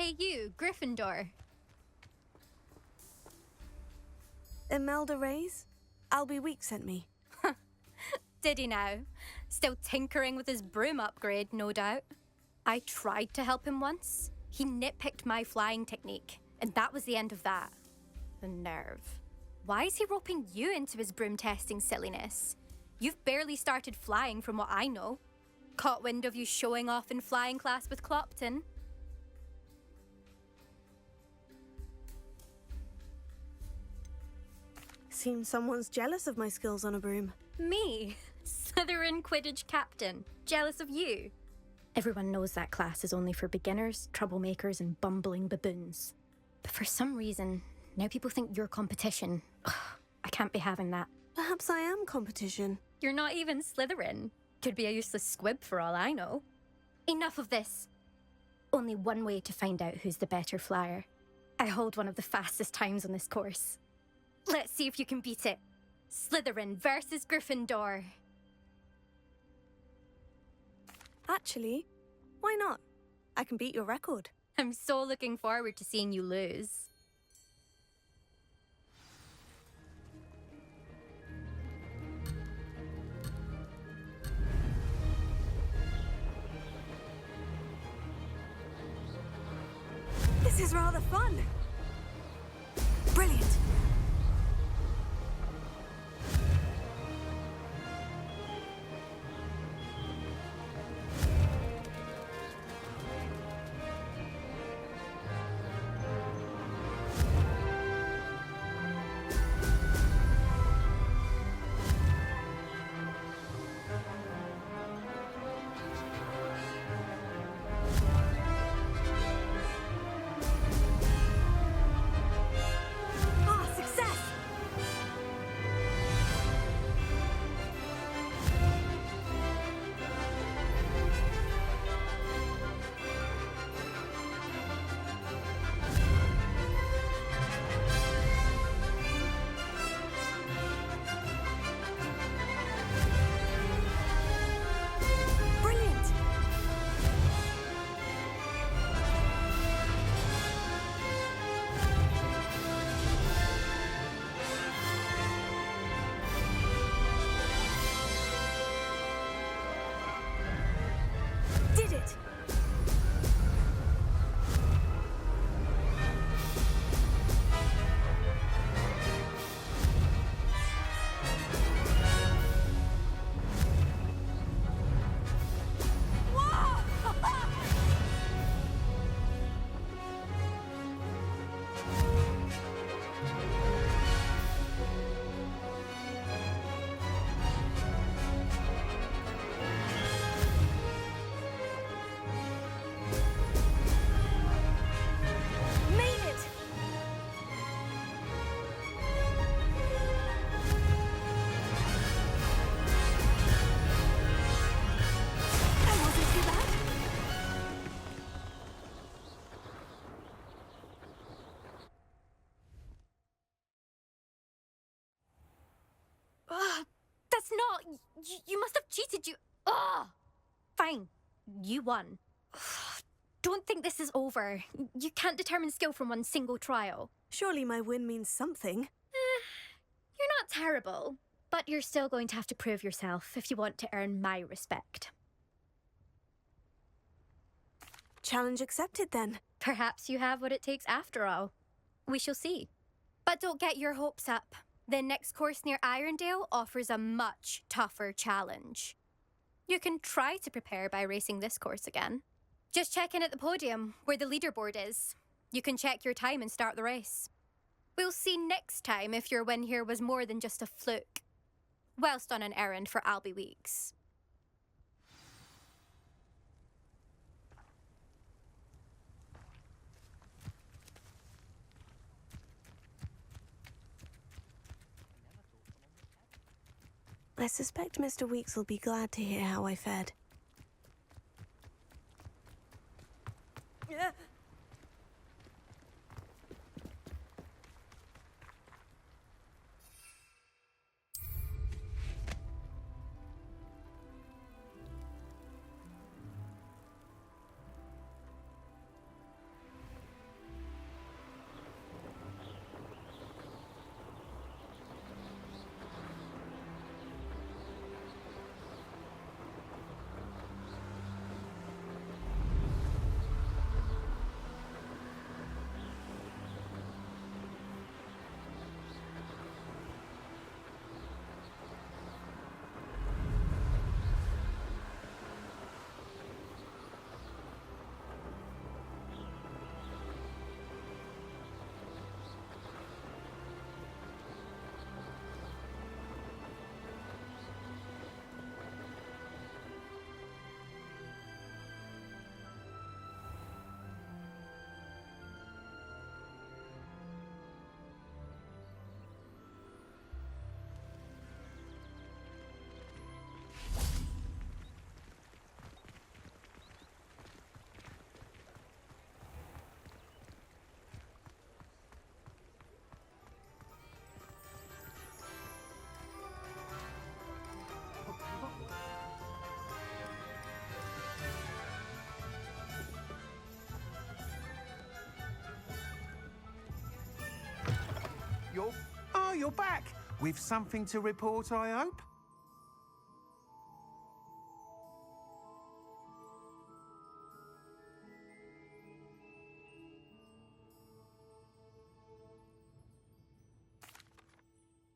Hey you, Gryffindor. Imelda Reyes? Albie Weeks sent me. Did he now? Still tinkering with his broom upgrade, no doubt. I tried to help him once. He nitpicked my flying technique, and that was the end of that. The nerve. Why is he roping you into his broom testing silliness? You've barely started flying from what I know. Caught wind of you showing off in flying class with Clopton. Seems someone's jealous of my skills on a broom. Me? Slytherin Quidditch captain. Jealous of you? Everyone knows that class is only for beginners, troublemakers, and bumbling baboons. But for some reason, now people think you're competition. Ugh, I can't be having that. Perhaps I am competition. You're not even Slytherin. Could be a useless squib for all I know. Enough of this. Only one way to find out who's the better flyer. I hold one of the fastest times on this course. Let's see if you can beat it. Slytherin versus Gryffindor. Actually, why not? I can beat your record. I'm so looking forward to seeing you lose. This is rather fun. Brilliant. That's not... You must have cheated, you... Ugh! Fine. You won. Don't think this is over. You can't determine skill from one single trial. Surely my win means something. You're not terrible, but you're still going to have to prove yourself if you want to earn my respect. Challenge accepted, then. Perhaps you have what it takes after all. We shall see. But don't get your hopes up. The next course near Irondale offers a much tougher challenge. You can try to prepare by racing this course again. Just check in at the podium, where the leaderboard is. You can check your time and start the race. We'll see next time if your win here was more than just a fluke, whilst on an errand for Albie Weeks. I suspect Mr. Weeks will be glad to hear how I fared. you're back. With something to report, I hope?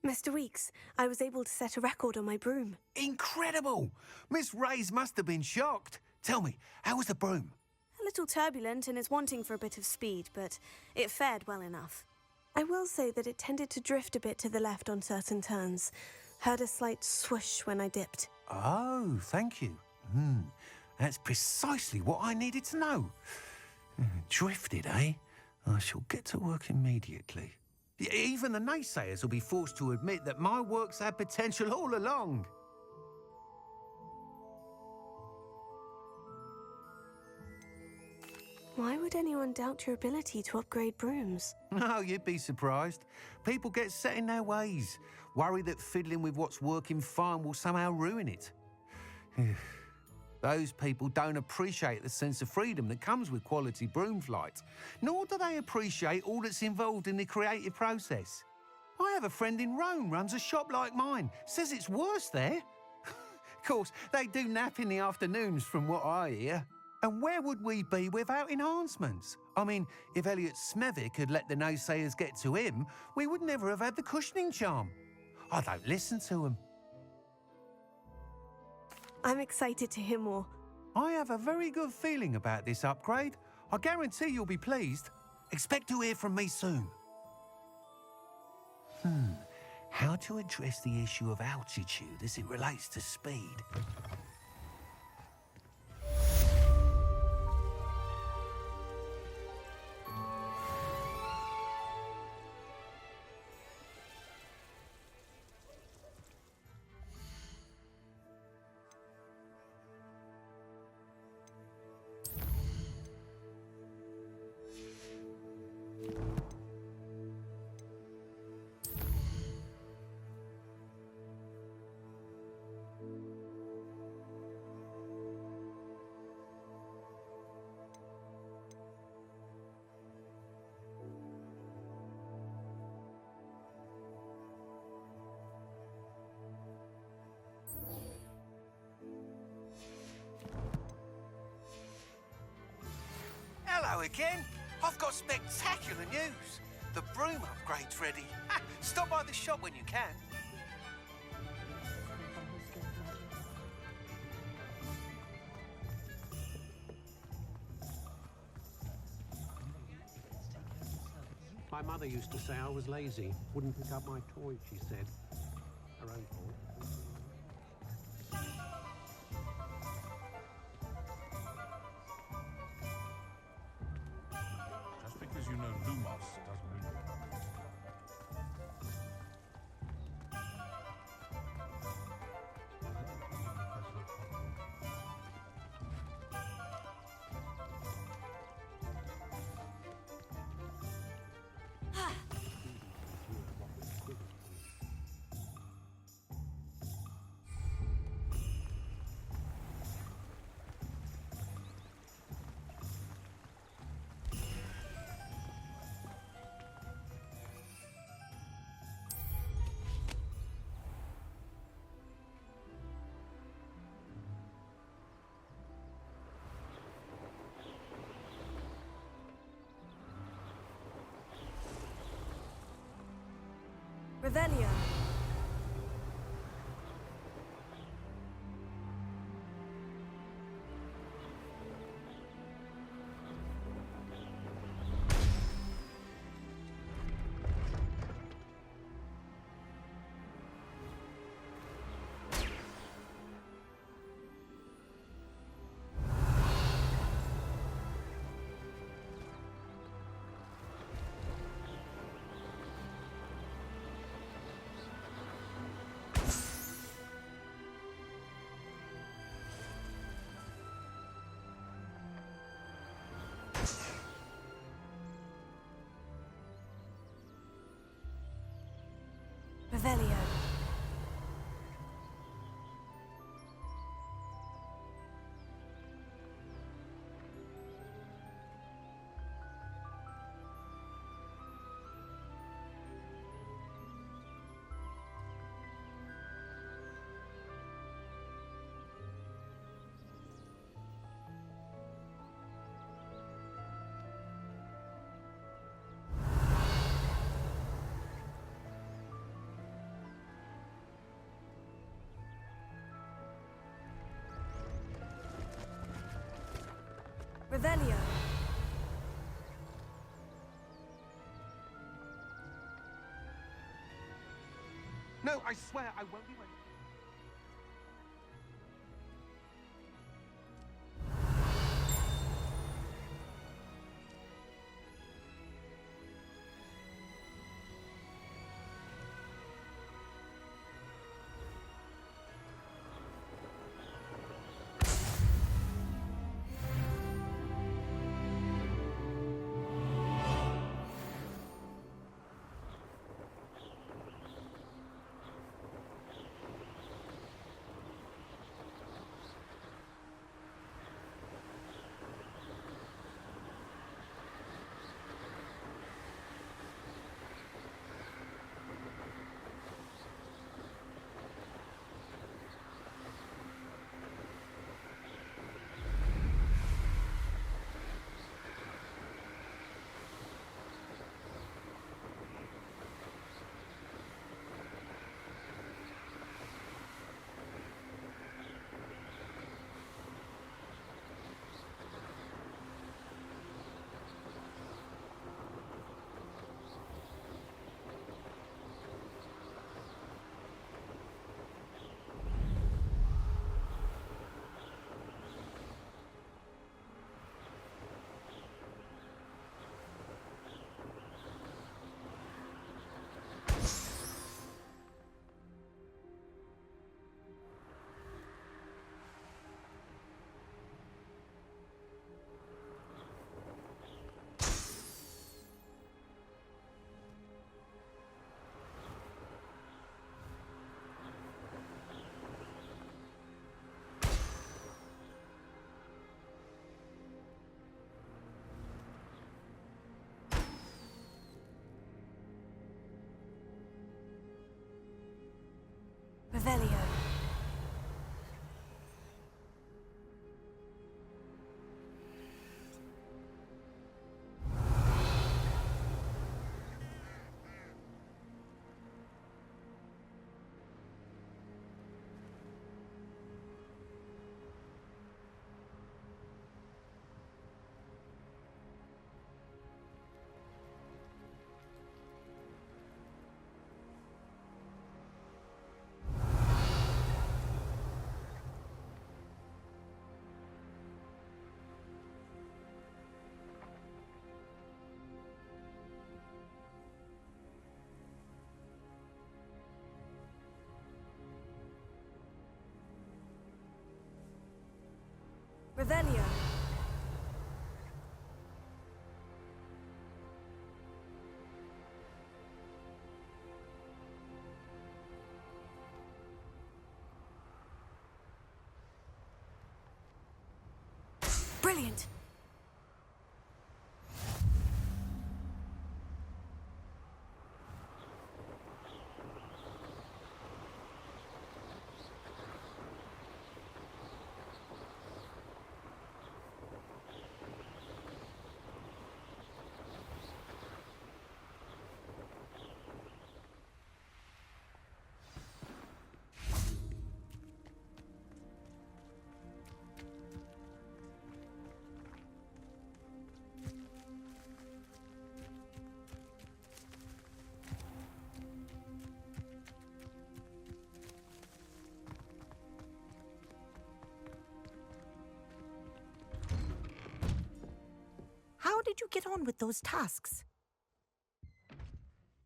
Mr. Weeks, I was able to set a record on my broom. Incredible! Miss Ray's must have been shocked. Tell me, how was the broom? A little turbulent and is wanting for a bit of speed, but it fared well enough. I will say that it tended to drift a bit to the left on certain turns. Heard a slight swoosh when I dipped. Oh, thank you. That's precisely what I needed to know. Drifted, eh? I shall get to work immediately. Even the naysayers will be forced to admit that my work's had potential all along. Why would anyone doubt your ability to upgrade brooms? No, you'd be surprised. People get set in their ways, worry that fiddling with what's working fine will somehow ruin it. Those people don't appreciate the sense of freedom that comes with quality broom flight, nor do they appreciate all that's involved in the creative process. I have a friend in Rome runs a shop like mine, says it's worse there. Of course, they do nap in the afternoons from what I hear. And where would we be without enhancements? I mean, if Elliot Smethwick had let the naysayers get to him, we would never have had the cushioning charm. I don't listen to them. I'm excited to hear more. I have a very good feeling about this upgrade. I guarantee you'll be pleased. Expect to hear from me soon. How to address the issue of altitude as it relates to speed? Hello again. I've got spectacular news. The broom upgrade's ready. Stop by the shop when you can. My mother used to say I was lazy, wouldn't pick up my toys, she said. Her own fault. Just because you know Lumos doesn't mean Revelio. Revelio. Revelio. No, I swear I won't be waiting. Revelio. Revelio. Brilliant. How did you get on with those tasks?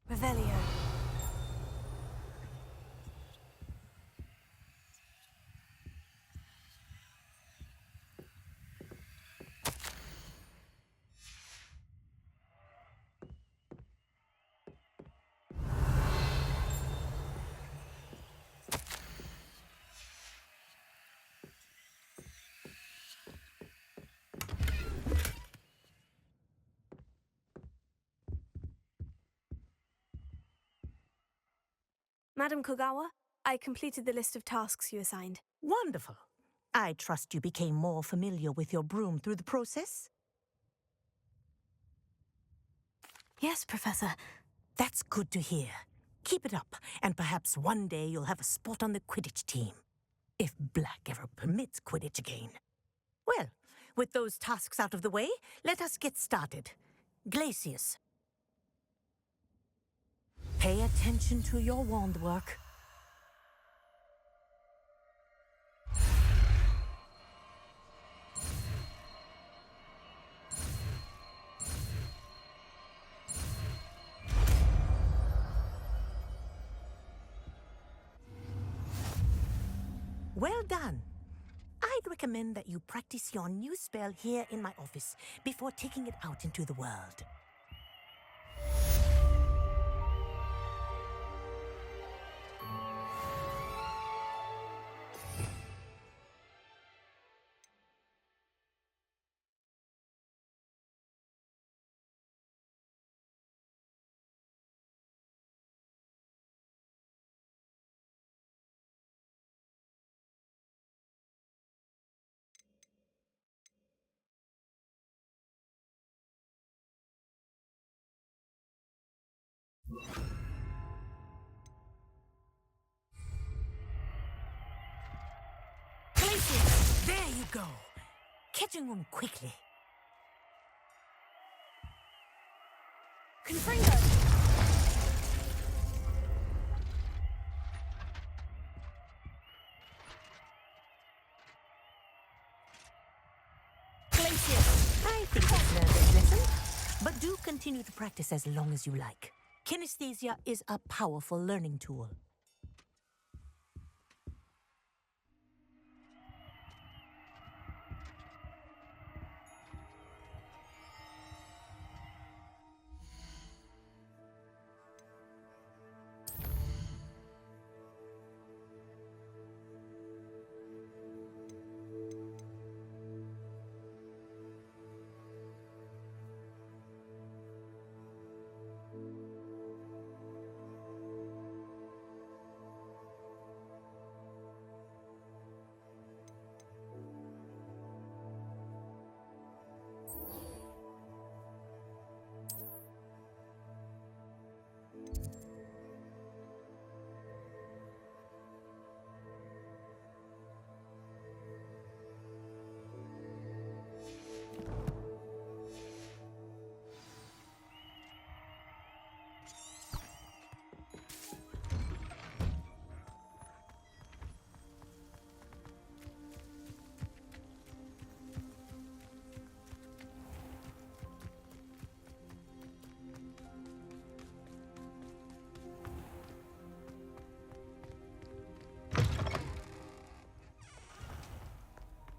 Revelio. Madam Kogawa, I completed the list of tasks you assigned. Wonderful. I trust you became more familiar with your broom through the process? Yes, Professor. That's good to hear. Keep it up, and perhaps one day you'll have a spot on the Quidditch team. If Black ever permits Quidditch again. Well, With those tasks out of the way, let us get started. Glacius. Pay attention to your wand work. Well done. I'd recommend that you practice your new spell here in my office before taking it out into the world. Glacius! There you go! Catching them quickly. Confringo! Glacius! I think you've learned this lesson, but do continue to practice as long as you like. Kinesthesia is a powerful learning tool.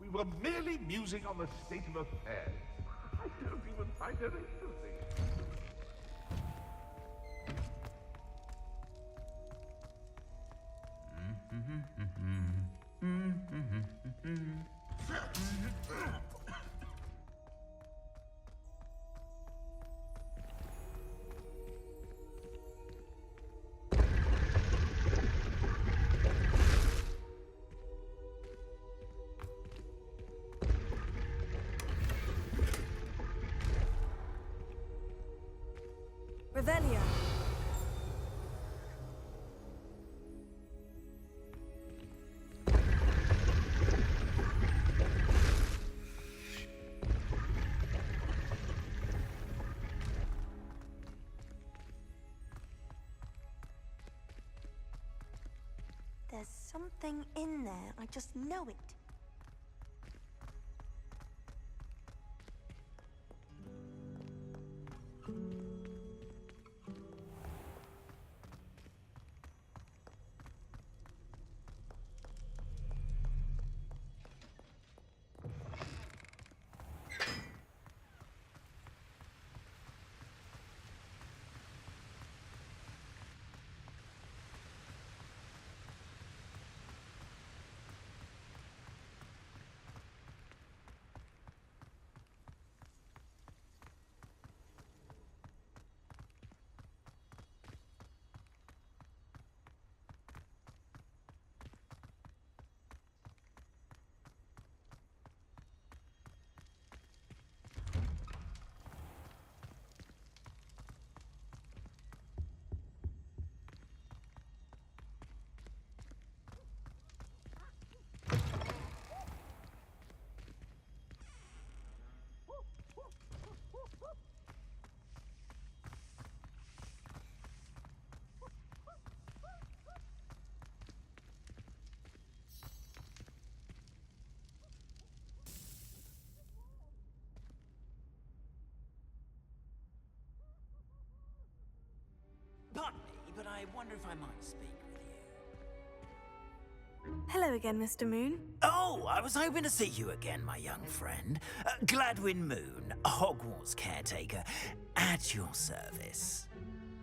We were merely musing on the state of affairs. I don't even find her interesting. Revelio. There's something in there. I just know it. I wonder if I might speak with you. Hello again, Mr. Moon. Oh, I was hoping to see you again, my young friend. Gladwin Moon, Hogwarts caretaker, at your service.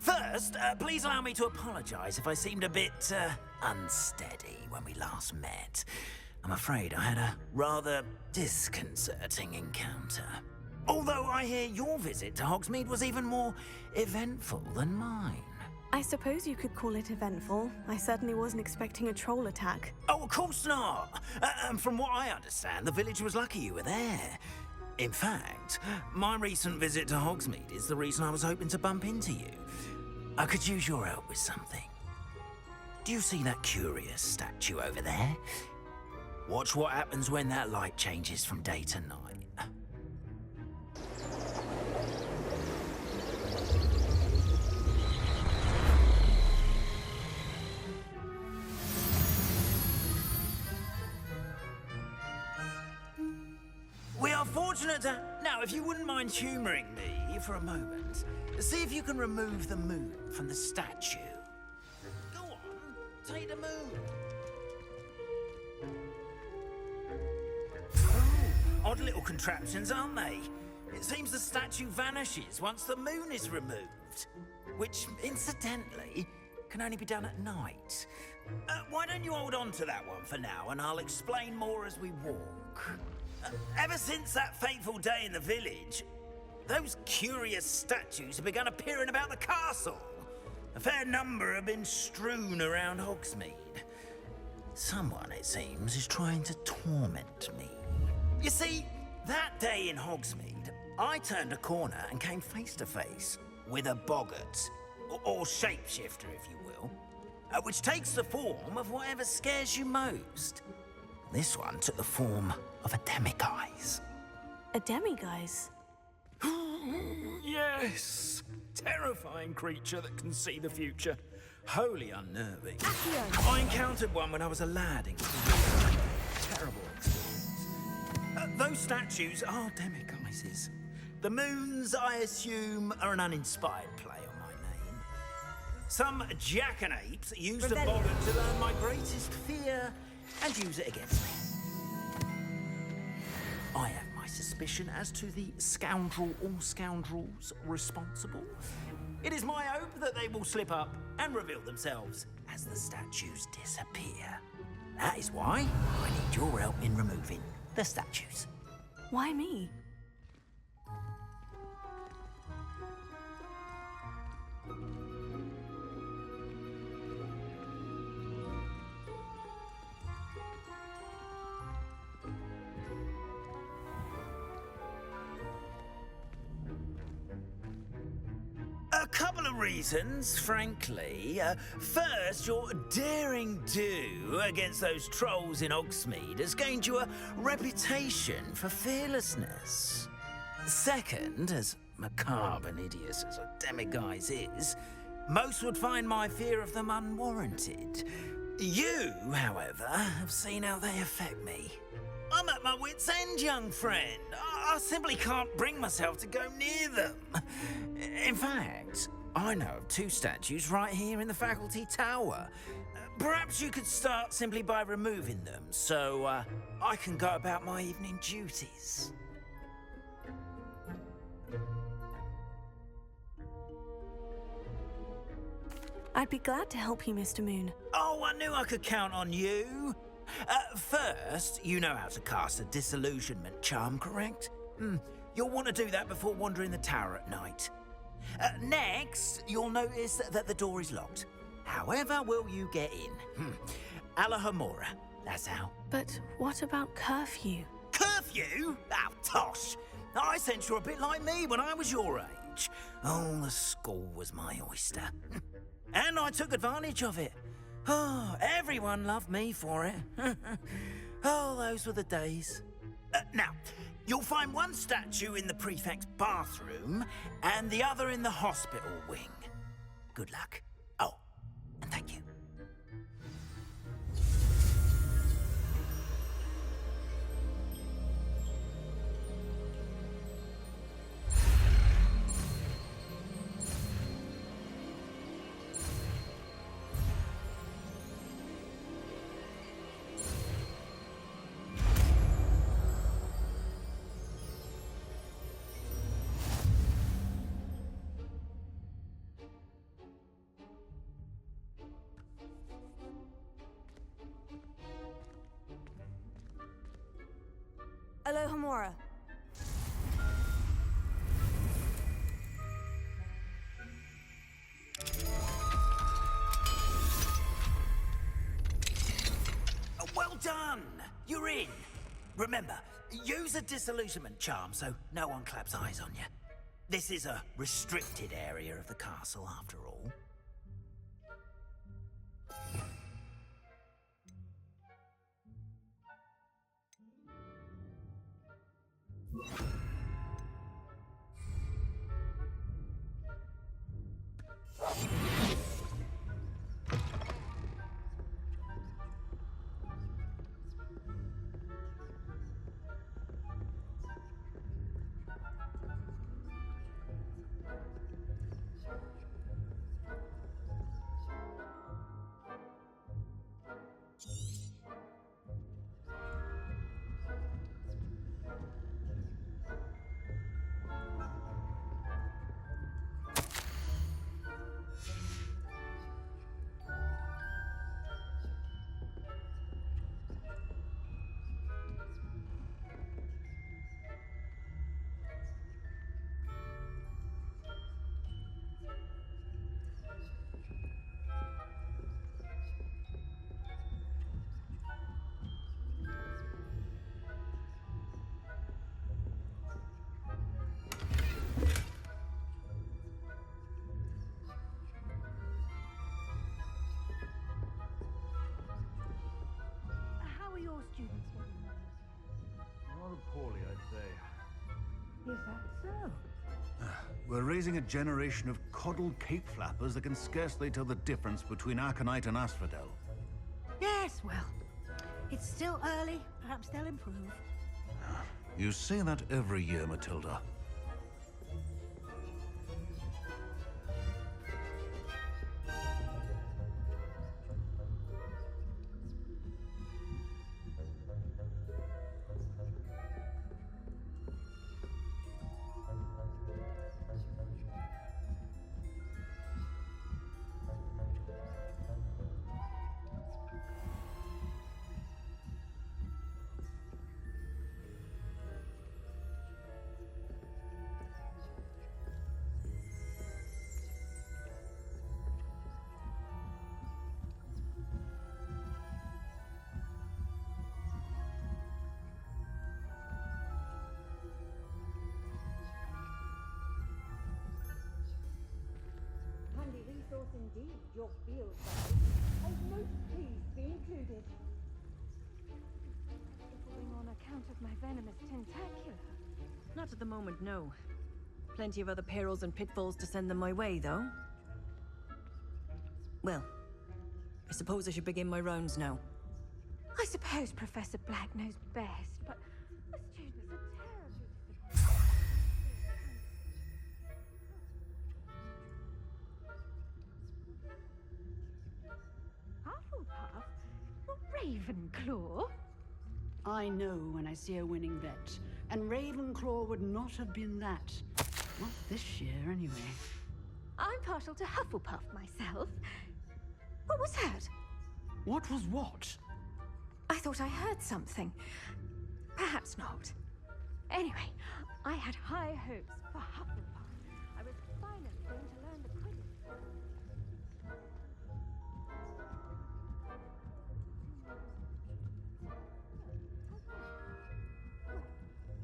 First, please allow me to apologise if I seemed a bit unsteady when we last met. I'm afraid I had a rather disconcerting encounter. Although I hear your visit to Hogsmeade was even more eventful than mine. I suppose you could call it eventful. I certainly wasn't expecting a troll attack. Oh, of course not. And from what I understand, the village was lucky you were there. In fact, my recent visit to Hogsmeade is the reason I was hoping to bump into you. I could use your help with something. Do you see that curious statue over there? Watch what happens when that light changes from day to night. We are fortunate to... Now, if you wouldn't mind humouring me for a moment, see if you can remove the moon from the statue. Go on, take the moon. Oh, odd little contraptions, aren't they? It seems the statue vanishes once the moon is removed. Which, incidentally, can only be done at night. Why don't you hold on to that one for now, and I'll explain more as we walk. Ever since that fateful day in the village, those curious statues have begun appearing about the castle. A fair number have been strewn around Hogsmeade. Someone, it seems, is trying to torment me. You see, that day in Hogsmeade, I turned a corner and came face to face with a boggart, or shapeshifter, if you will, which takes the form of whatever scares you most. This one took the form of a demiguise. A demiguise? Yes! Terrifying creature that can see the future. Wholly unnerving. I encountered one when I was a lad in terrible experience. Those statues are demiguises. The moons, I assume, are an uninspired play on my name. Some jackanapes used a boggart to learn my greatest fear and use it against me. I have my suspicion as to the scoundrel or scoundrels responsible. It is my hope that they will slip up and reveal themselves as the statues disappear. That is why I need your help in removing the statues. Why me? A couple of reasons, frankly. First, your daring do against those trolls in Hogsmeade has gained you a reputation for fearlessness. Second, as macabre and hideous as a demiguise is, most would find my fear of them unwarranted. You, however, have seen how they affect me. I'm at my wit's end, young friend. I simply can't bring myself to go near them. In fact, I know of two statues right here in the faculty tower. Perhaps you could start simply by removing them, so I can go about my evening duties. I'd be glad to help you, Mr. Moon. Oh, I knew I could count on you. First, you know how to cast a disillusionment charm, correct? You'll want to do that before wandering the tower at night. Next, you'll notice that the door is locked. However will you get in? Alahomora, that's how. But what about curfew? Curfew? Oh, tosh. I sense you're a bit like me when I was your age. Oh, the school was my oyster. And I took advantage of it. Oh, everyone loved me for it. Oh, those were the days. Now, you'll find one statue in the prefect's bathroom and the other in the hospital wing. Good luck. Oh, and thank you. Alohomora. Well done! You're in. Remember, use a disillusionment charm so no one claps eyes on you. This is a restricted area of the castle, after all. How are your students getting on? Rather poorly, I'd say. Is that so? We're raising a generation of coddled cape flappers that can scarcely tell the difference between Aconite and Asphodel. Yes, well, it's still early. Perhaps they'll improve. You say that every year, Matilda. Handy resource indeed, your field guide. I'd most pleased be included. Suffering on account of my venomous tentacula. Not at the moment, no. Plenty of other perils and pitfalls to send them my way, though. Well, I suppose I should begin my rounds now. I suppose Professor Black knows best, but the students are terribly Hufflepuff? Ravenclaw? I know when I see a winning bet, and Ravenclaw would not have been that. Not this year, anyway. I'm partial to Hufflepuff myself. What was that? What was what? I thought I heard something. Perhaps not. Anyway, I had high hopes for Hufflepuff. I was finally going to learn the Quidditch.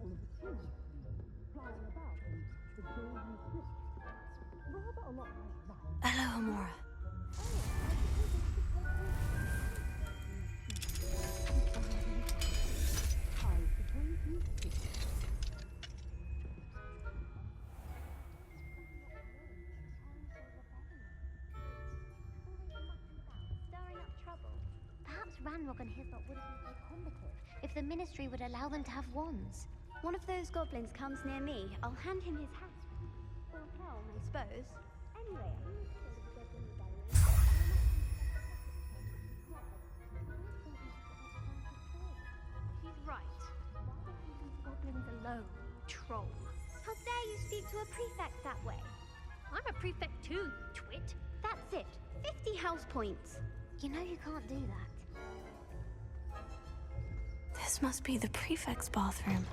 All of the kids flying about in the golden crisp. Rather a lot like that. Alohomora. I suppose you did. Stirring up trouble. Perhaps Ranrock and his lot wouldn't be so combative if the Ministry would allow them to have wands. One of those goblins comes near me, I'll hand him his hat. Or helm, I suppose. Anyway, She's right. Why don't you leave goblins alone, troll? how dare you speak to a prefect that way? I'm a prefect too, you twit. That's it. 50 house points. You know you can't do that. This must be the prefect's bathroom.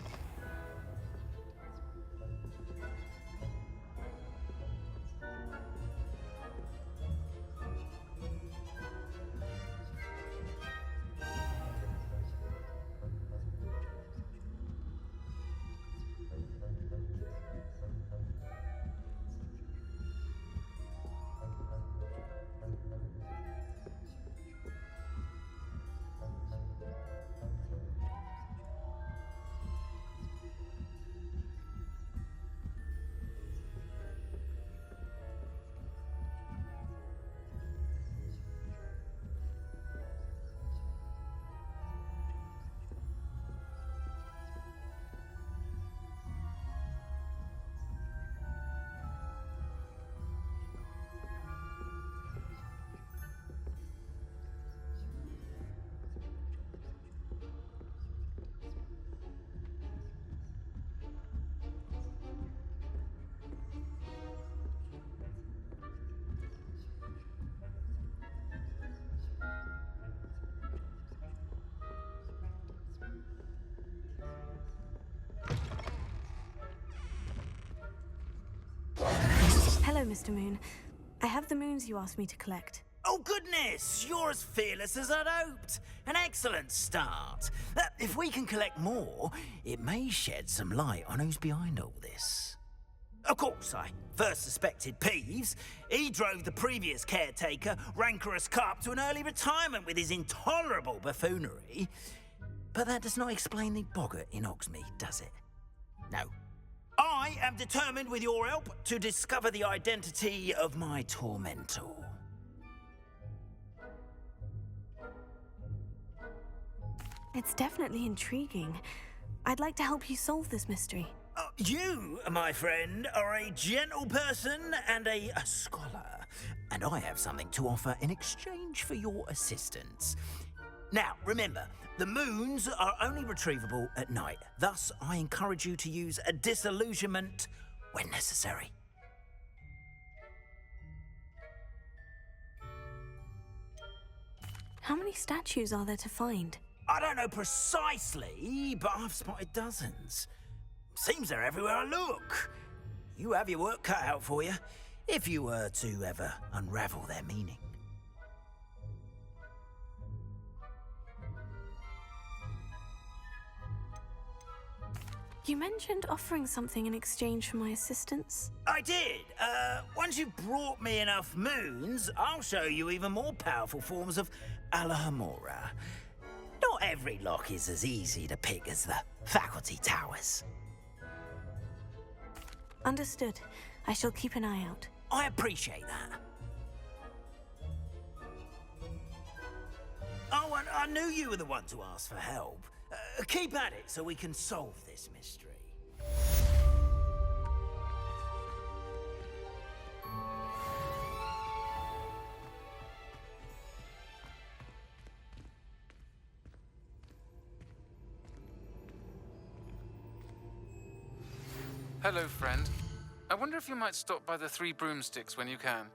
Hello, Mr. Moon. I have the moons you asked me to collect. Oh, goodness! You're as fearless as I'd hoped. An excellent start. If we can collect more, it may shed some light on who's behind all this. Of course, I first suspected Peeves. He drove the previous caretaker, Rancorous Carp, to an early retirement with his intolerable buffoonery. But that does not explain the boggart in Hogsmeade, does it? No. I am determined, with your help, to discover the identity of my tormentor. It's definitely intriguing. I'd like to help you solve this mystery. You, my friend, are a gentle person and a scholar, and I have something to offer in exchange for your assistance. Now, remember, the moons are only retrievable at night. Thus, I encourage you to use a disillusionment when necessary. How many statues are there to find? I don't know precisely, but I've spotted dozens. Seems they're everywhere I look. You have your work cut out for you, if you were to ever unravel their meaning. You mentioned offering something in exchange for my assistance. I did. Once you've brought me enough moons, I'll show you even more powerful forms of Alahamora. Not every lock is as easy to pick as the faculty towers. Understood. I shall keep an eye out. I appreciate that. Oh, and I knew you were the one to ask for help. Keep at it so we can solve this mystery. Hello, friend. I wonder if you might stop by the Three Broomsticks when you can.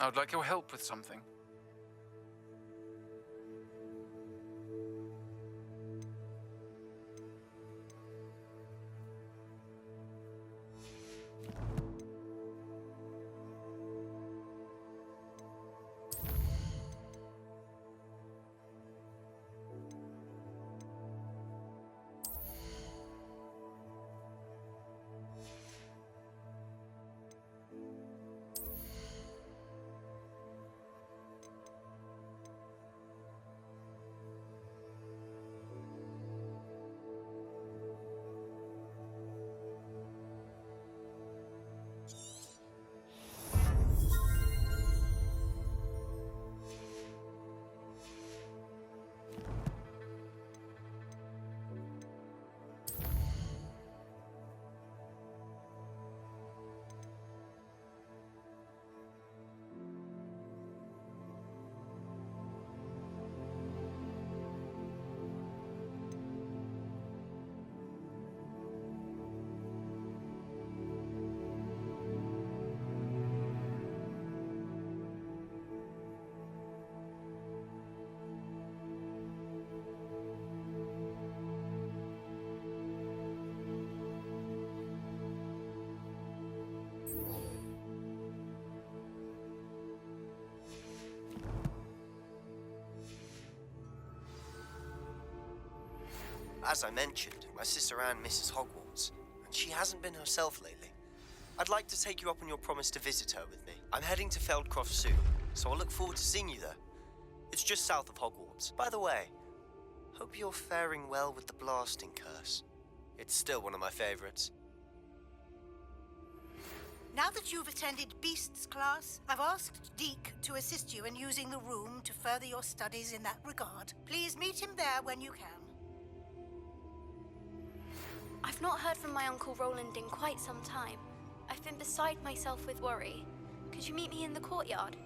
I would like your help with something. As I mentioned, my sister Anne misses Hogwarts, and she hasn't been herself lately. I'd like to take you up on your promise to visit her with me. I'm heading to Feldcroft soon, so I'll look forward to seeing you there. It's just south of Hogwarts. By the way, hope you're faring well with the blasting curse. It's still one of my favorites. Now that you've attended Beasts class, I've asked Deke to assist you in using the room to further your studies in that regard. Please meet him there when you can. I've not heard from my Uncle Roland in quite some time. I've been beside myself with worry. Could you meet me in the courtyard?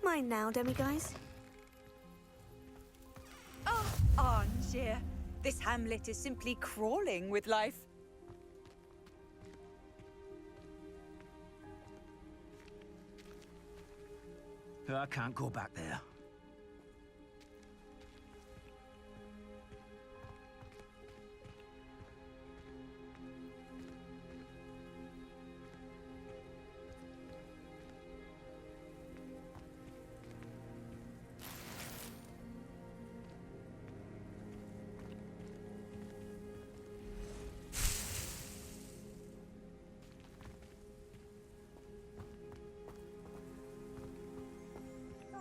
Mine now, demiguise. Oh, Angier. This hamlet is simply crawling with life. I can't go back there.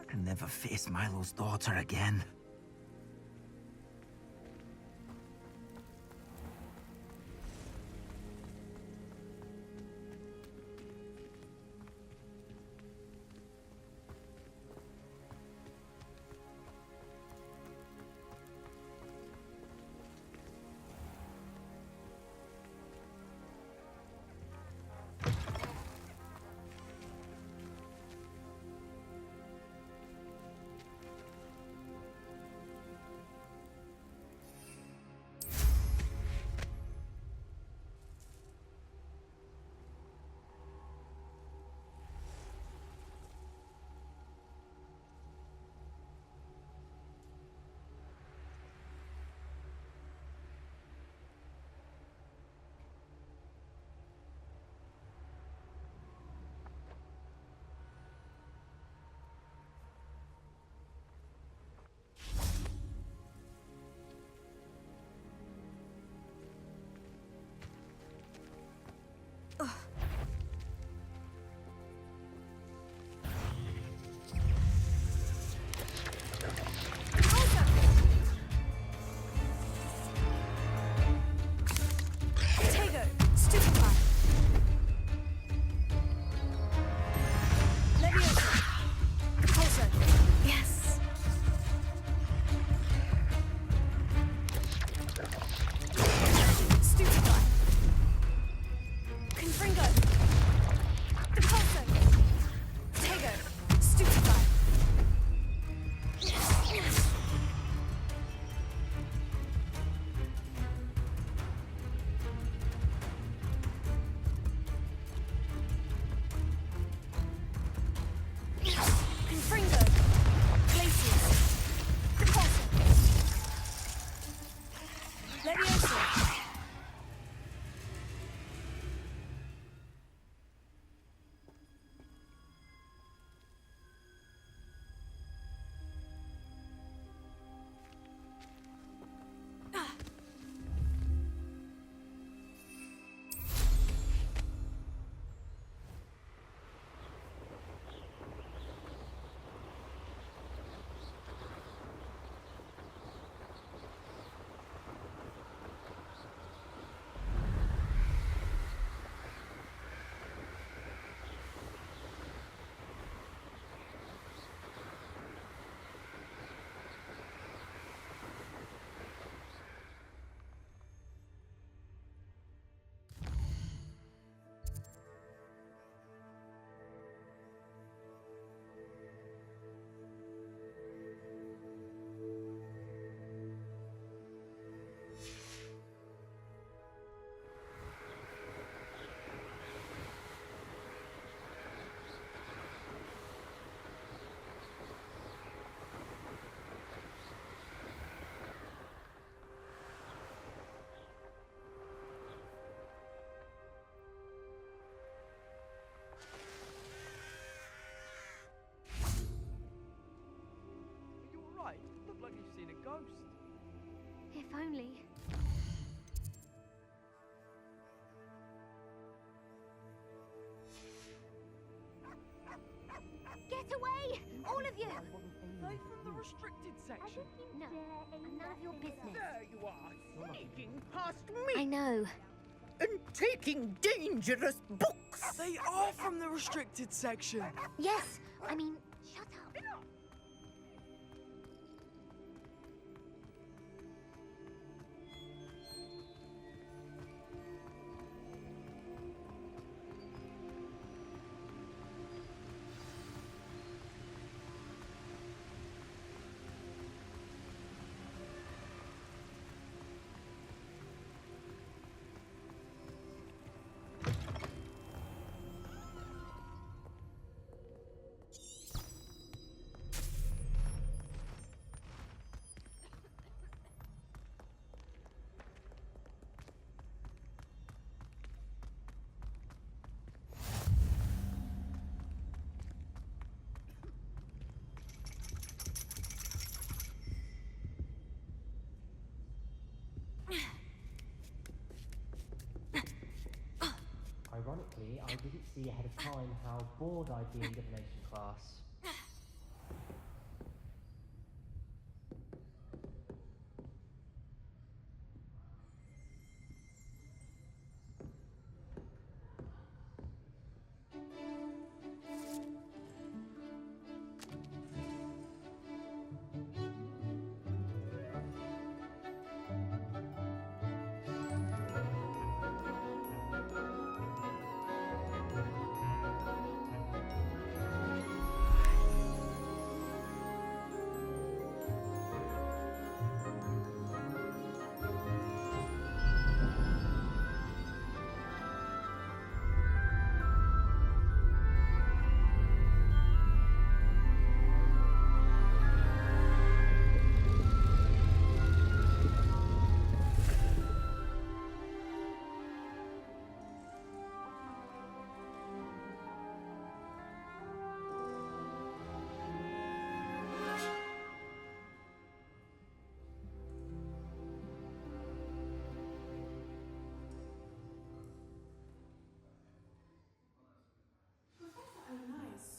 I can never face Milo's daughter again. restricted section. No, none of your business. There you are, sneaking past me. I know. And taking dangerous books. They are from the restricted section. Yes, I mean, shut up. Ironically, I didn't see ahead of time how bored I'd be in divination class.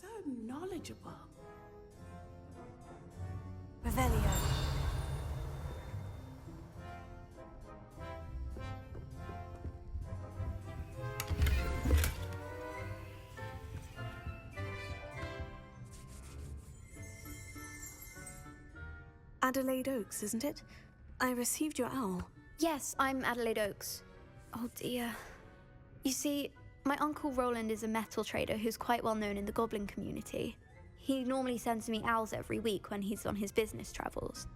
So knowledgeable. Revelio. Adelaide Oaks, isn't it? I received your owl. Yes, I'm Adelaide Oaks. Oh dear. You see, my Uncle Roland is a metal trader who's quite well known in the goblin community. He normally sends me owls every week when he's on his business travels.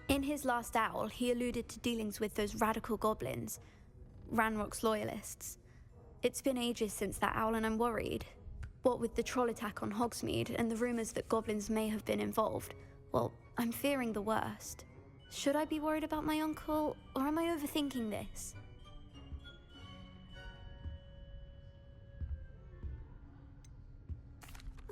In his last owl, he alluded to dealings with those radical goblins, Ranrock's loyalists. It's been ages since that owl and I'm worried. What with the troll attack on Hogsmeade and the rumours that goblins may have been involved, well, I'm fearing the worst. Should I be worried about my uncle, or am I overthinking this?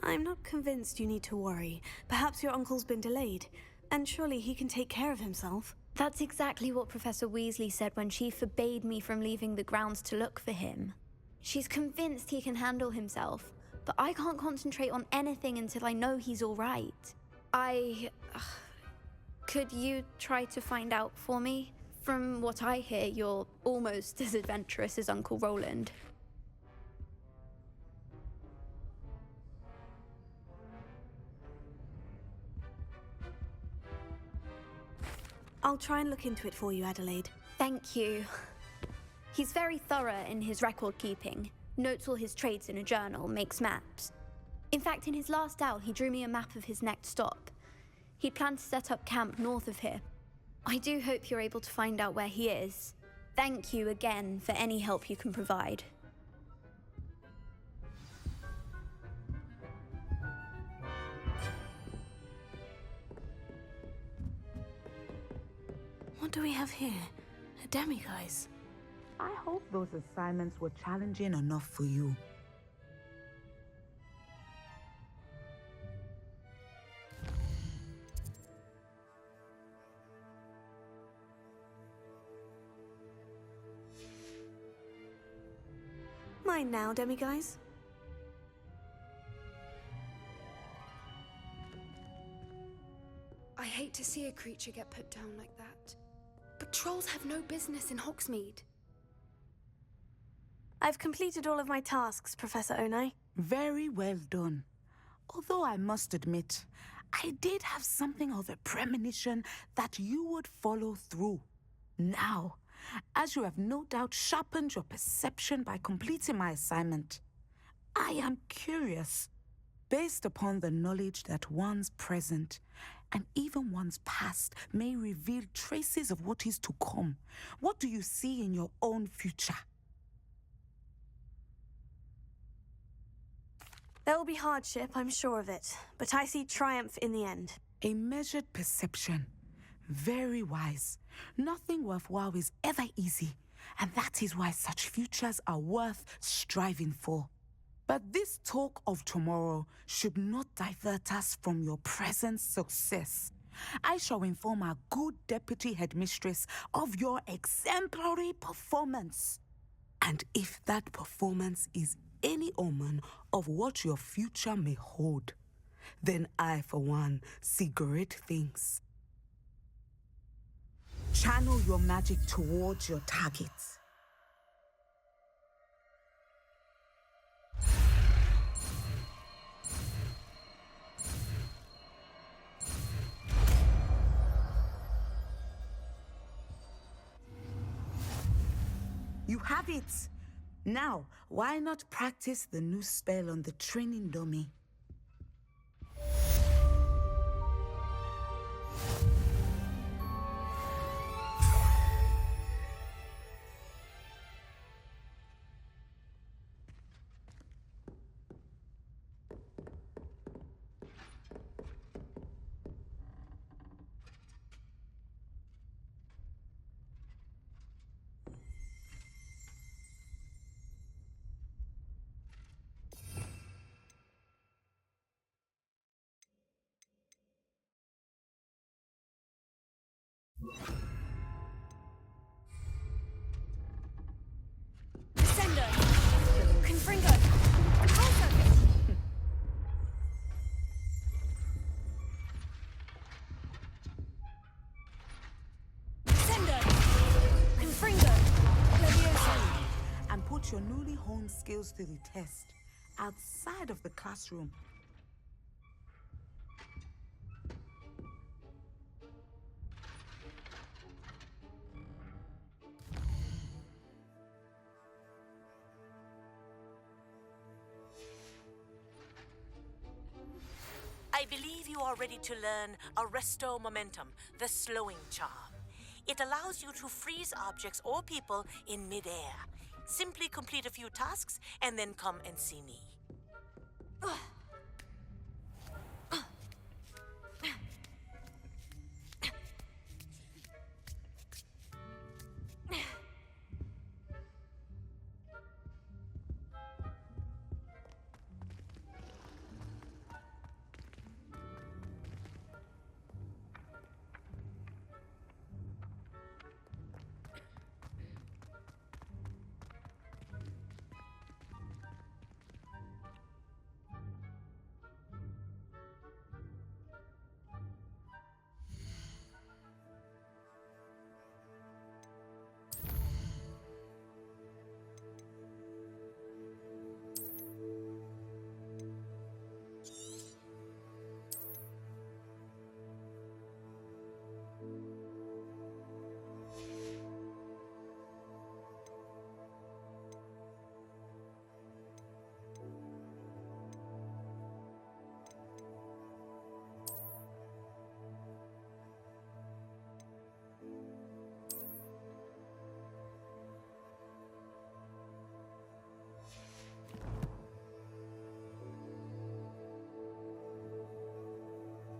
I'm not convinced you need to worry. Perhaps your uncle's been delayed, and surely he can take care of himself. That's exactly what Professor Weasley said when she forbade me from leaving the grounds to look for him. She's convinced he can handle himself, but I can't concentrate on anything until I know he's all right. Could you try to find out for me? From what I hear, you're almost as adventurous as Uncle Roland. I'll try and look into it for you, Adelaide. Thank you. He's very thorough in his record keeping. Notes all his trades in a journal, makes maps. In fact, in his last owl, he drew me a map of his next stop. He planned to set up camp north of here. I do hope you're able to find out where he is. Thank you again for any help you can provide. What do we have here? A demiguise. I hope those assignments were challenging enough for you. Mine now, demiguise. I see a creature get put down like that. But trolls have no business in Hogsmeade. I've completed all of my tasks, Professor Onai. Very well done. Although I must admit, I did have something of a premonition that you would follow through. Now, as you have no doubt sharpened your perception by completing my assignment, I am curious, based upon the knowledge that one's present and even one's past may reveal traces of what is to come. What do you see in your own future? There will be hardship, I'm sure of it, but I see triumph in the end. A measured perception. Very wise. Nothing worthwhile is ever easy, and that is why such futures are worth striving for. But this talk of tomorrow should not divert us from your present success. I shall inform our good deputy headmistress of your exemplary performance. And if that performance is any omen of what your future may hold, then I, for one, see great things. Channel your magic towards your targets. You have it! Now, why not practice the new spell on the training dummy? Descender! Confringo! Pulsar! Descender! Confringo! Leviosa! And put your newly honed skills to the test outside of the classroom. I believe you are ready to learn Arresto Momentum, the slowing charm. It allows you to freeze objects or people in midair. Simply complete a few tasks and then come and see me. Ugh.